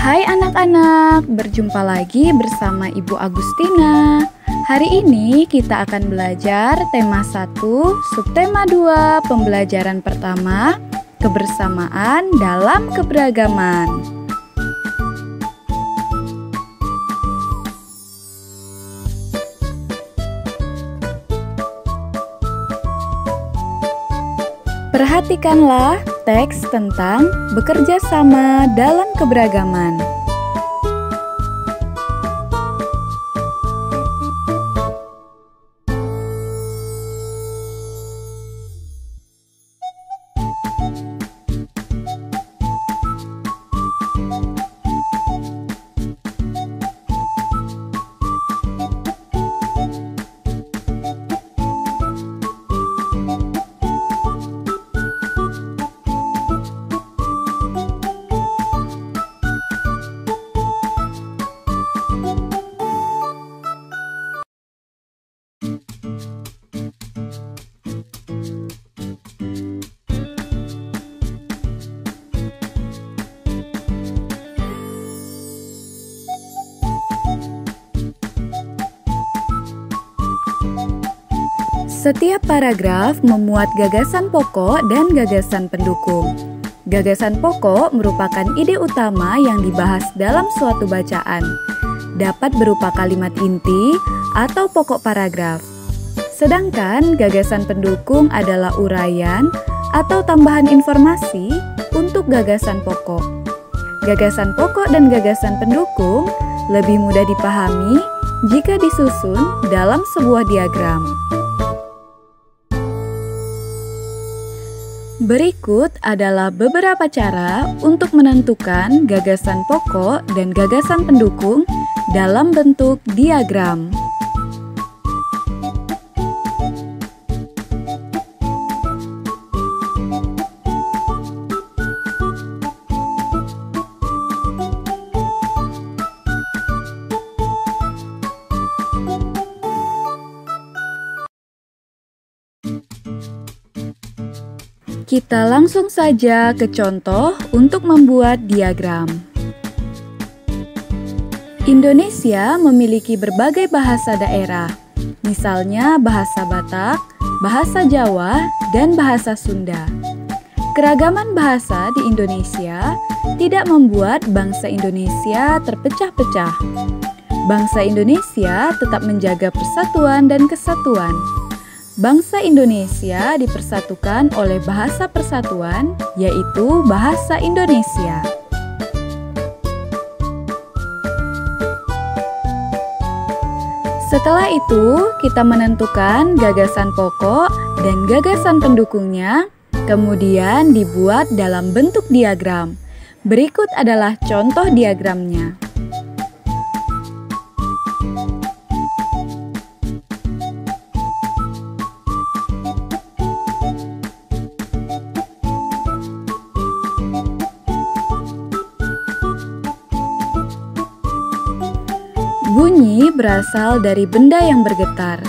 Hai anak-anak, berjumpa lagi bersama Ibu Agustina. Hari ini kita akan belajar tema 1, subtema 2, pembelajaran pertama, kebersamaan dalam keberagaman. Perhatikanlah teks tentang bekerja sama dalam keberagaman. Setiap paragraf memuat gagasan pokok dan gagasan pendukung. Gagasan pokok merupakan ide utama yang dibahas dalam suatu bacaan. Dapat berupa kalimat inti atau pokok paragraf. Sedangkan gagasan pendukung adalah uraian atau tambahan informasi untuk gagasan pokok. Gagasan pokok dan gagasan pendukung lebih mudah dipahami jika disusun dalam sebuah diagram. Berikut adalah beberapa cara untuk menentukan gagasan pokok dan gagasan pendukung dalam bentuk diagram. Kita langsung saja ke contoh untuk membuat diagram. Indonesia memiliki berbagai bahasa daerah, misalnya bahasa Batak, bahasa Jawa, dan bahasa Sunda. Keragaman bahasa di Indonesia tidak membuat bangsa Indonesia terpecah-pecah. Bangsa Indonesia tetap menjaga persatuan dan kesatuan. Bangsa Indonesia dipersatukan oleh bahasa persatuan, yaitu bahasa Indonesia. Setelah itu, kita menentukan gagasan pokok dan gagasan pendukungnya, kemudian dibuat dalam bentuk diagram. Berikut adalah contoh diagramnya. Bunyi berasal dari benda yang bergetar.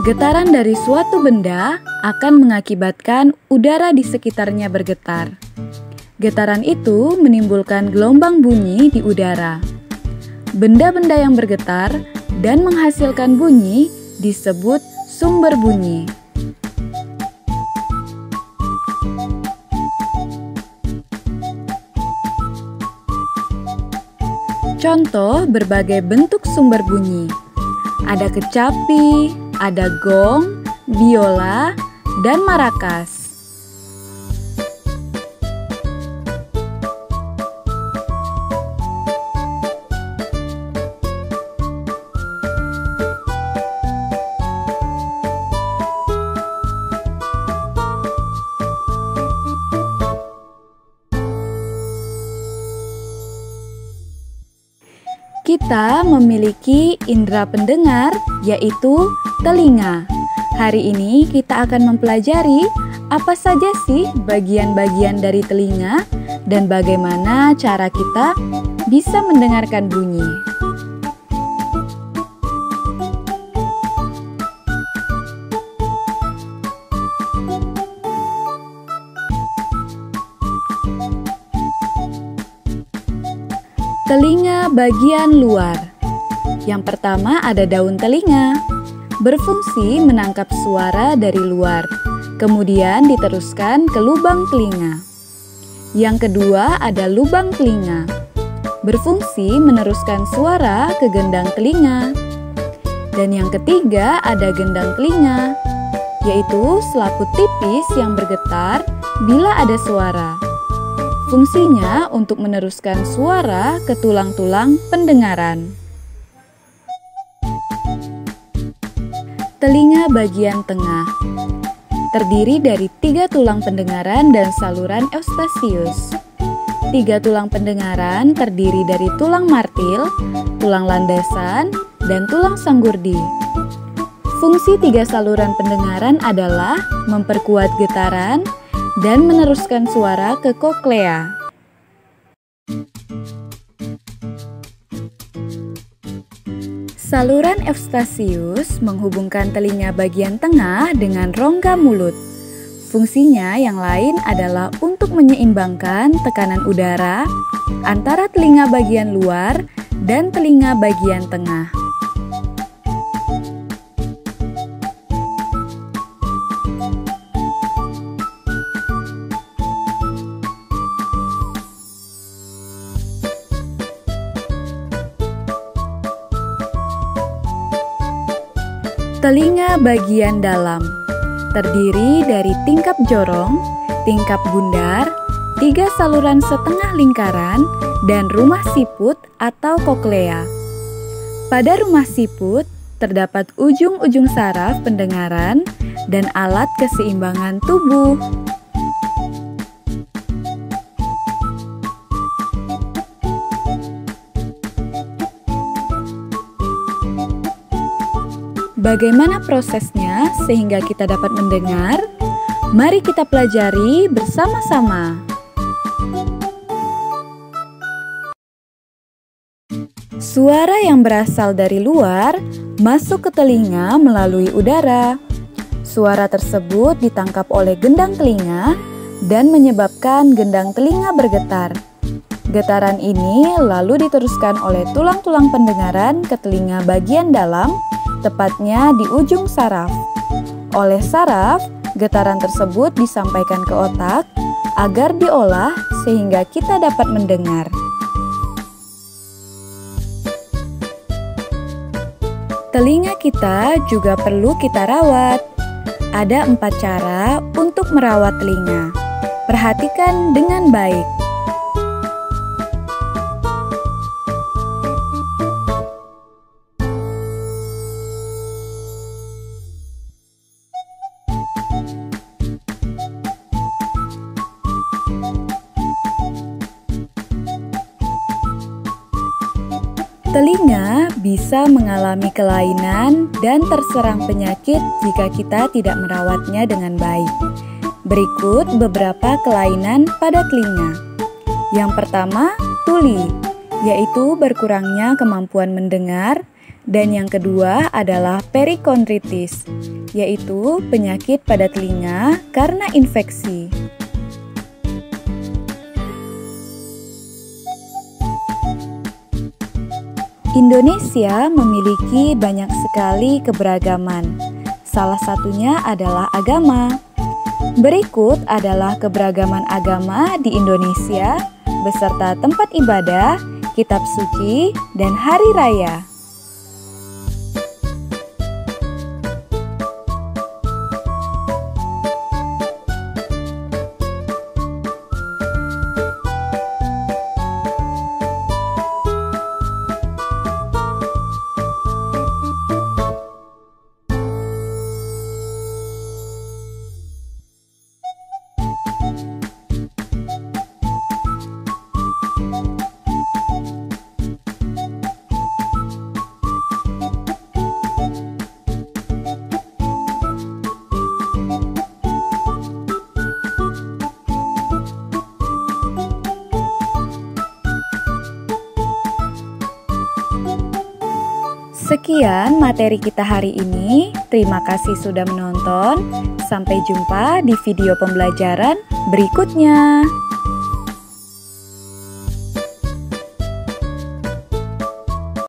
Getaran dari suatu benda akan mengakibatkan udara di sekitarnya bergetar. Getaran itu menimbulkan gelombang bunyi di udara. Benda-benda yang bergetar dan menghasilkan bunyi disebut sumber bunyi. Contoh berbagai bentuk sumber bunyi. Ada kecapi, ada gong, biola, dan marakas. Kita memiliki indera pendengar, yaitu telinga. Hari ini kita akan mempelajari apa saja sih bagian-bagian dari telinga dan bagaimana cara kita bisa mendengarkan bunyi. Telinga bagian luar. Yang pertama ada daun telinga, berfungsi menangkap suara dari luar, kemudian diteruskan ke lubang telinga. Yang kedua ada lubang telinga, berfungsi meneruskan suara ke gendang telinga. Dan yang ketiga ada gendang telinga, yaitu selaput tipis yang bergetar bila ada suara. Fungsinya untuk meneruskan suara ke tulang-tulang pendengaran. Telinga bagian tengah terdiri dari 3 tulang pendengaran dan saluran eustasius. 3 tulang pendengaran terdiri dari tulang martil, tulang landasan, dan tulang sanggurdi. Fungsi 3 saluran pendengaran adalah memperkuat getaran dan meneruskan suara ke koklea. Saluran eustasius menghubungkan telinga bagian tengah dengan rongga mulut. Fungsinya yang lain adalah untuk menyeimbangkan tekanan udara antara telinga bagian luar dan telinga bagian tengah. Telinga bagian dalam terdiri dari tingkap jorong, tingkap bundar, 3 saluran setengah lingkaran, dan rumah siput atau koklea. Pada rumah siput terdapat ujung-ujung saraf pendengaran dan alat keseimbangan tubuh. Bagaimana prosesnya sehingga kita dapat mendengar? Mari kita pelajari bersama-sama. Suara yang berasal dari luar masuk ke telinga melalui udara. Suara tersebut ditangkap oleh gendang telinga dan menyebabkan gendang telinga bergetar. Getaran ini lalu diteruskan oleh tulang-tulang pendengaran ke telinga bagian dalam, tepatnya di ujung saraf. Oleh saraf, getaran tersebut disampaikan ke otak agar diolah sehingga kita dapat mendengar. Telinga kita juga perlu kita rawat. Ada 4 cara untuk merawat telinga. Perhatikan dengan baik. Telinga bisa mengalami kelainan dan terserang penyakit jika kita tidak merawatnya dengan baik. Berikut beberapa kelainan pada telinga. Yang pertama, tuli, yaitu berkurangnya kemampuan mendengar. Dan yang kedua adalah perikondritis, yaitu penyakit pada telinga karena infeksi. Indonesia memiliki banyak sekali keberagaman. Salah satunya adalah agama. Berikut adalah keberagaman agama di Indonesia beserta tempat ibadah, kitab suci, dan hari raya. Sekian materi kita hari ini. Terima kasih sudah menonton. Sampai jumpa di video pembelajaran berikutnya.